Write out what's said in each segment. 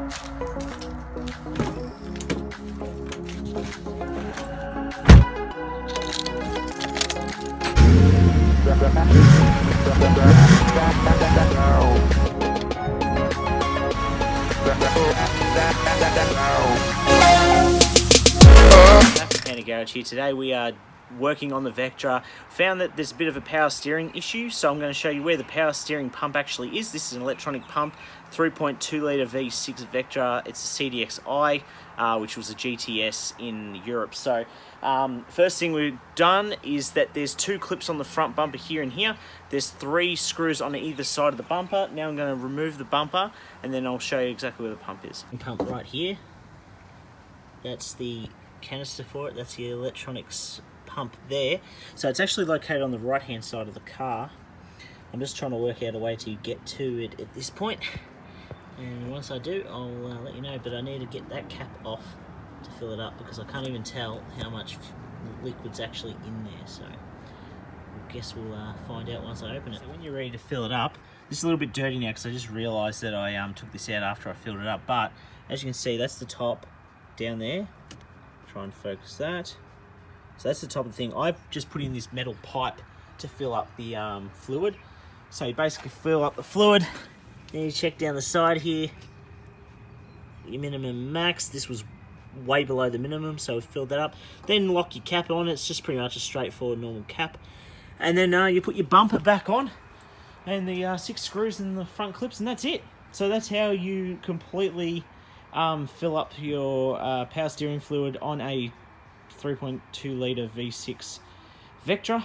Panda Garage here. Today we are working on the Vectra. Found that there's a bit of a power steering issue, so I'm going to show you where the power steering pump actually is. This is an electronic pump, 3.2 litre V6 Vectra. It's a CDXi, which was a GTS in Europe. So first thing we've done is that there's two clips on the front bumper here and here. There's 3 screws on either side of the bumper. Now I'm going to remove the bumper and then I'll show you exactly where the pump is. Pump right here. That's the canister for it. That's the electronics pump there. So it's actually located on the right hand side of the car. I'm just trying to work out a way to get to it at this point, and once I do I'll let you know, but I need to get that cap off to fill it up because I can't even tell how much liquid's actually in there, so I guess we'll find out once I open it. So when you're ready to fill it up, this is a little bit dirty now because I just realised that I took this out after I filled it up, but as you can see that's the top down there. Try and focus that. So that's the top of the thing. I've just put in this metal pipe to fill up the fluid. So you basically fill up the fluid, then you check down the side here, your minimum max. This was way below the minimum, so we filled that up. Then lock your cap on. It's just pretty much a straightforward normal cap. And then you put your bumper back on, and the 6 screws in the front clips, and that's it. So that's how you completely fill up your power steering fluid on a 3.2 litre V6 Vectra.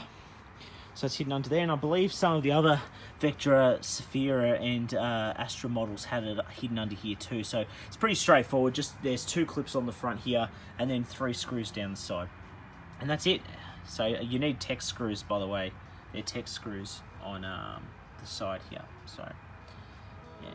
So it's hidden under there, and I believe some of the other Vectra, Saphira and Astra models had it hidden under here too. So it's pretty straightforward. Just there's 2 clips on the front here and then 3 screws down the side, and that's it. So you need Tex screws, by the way. They're Tex screws on the side here. So yeah.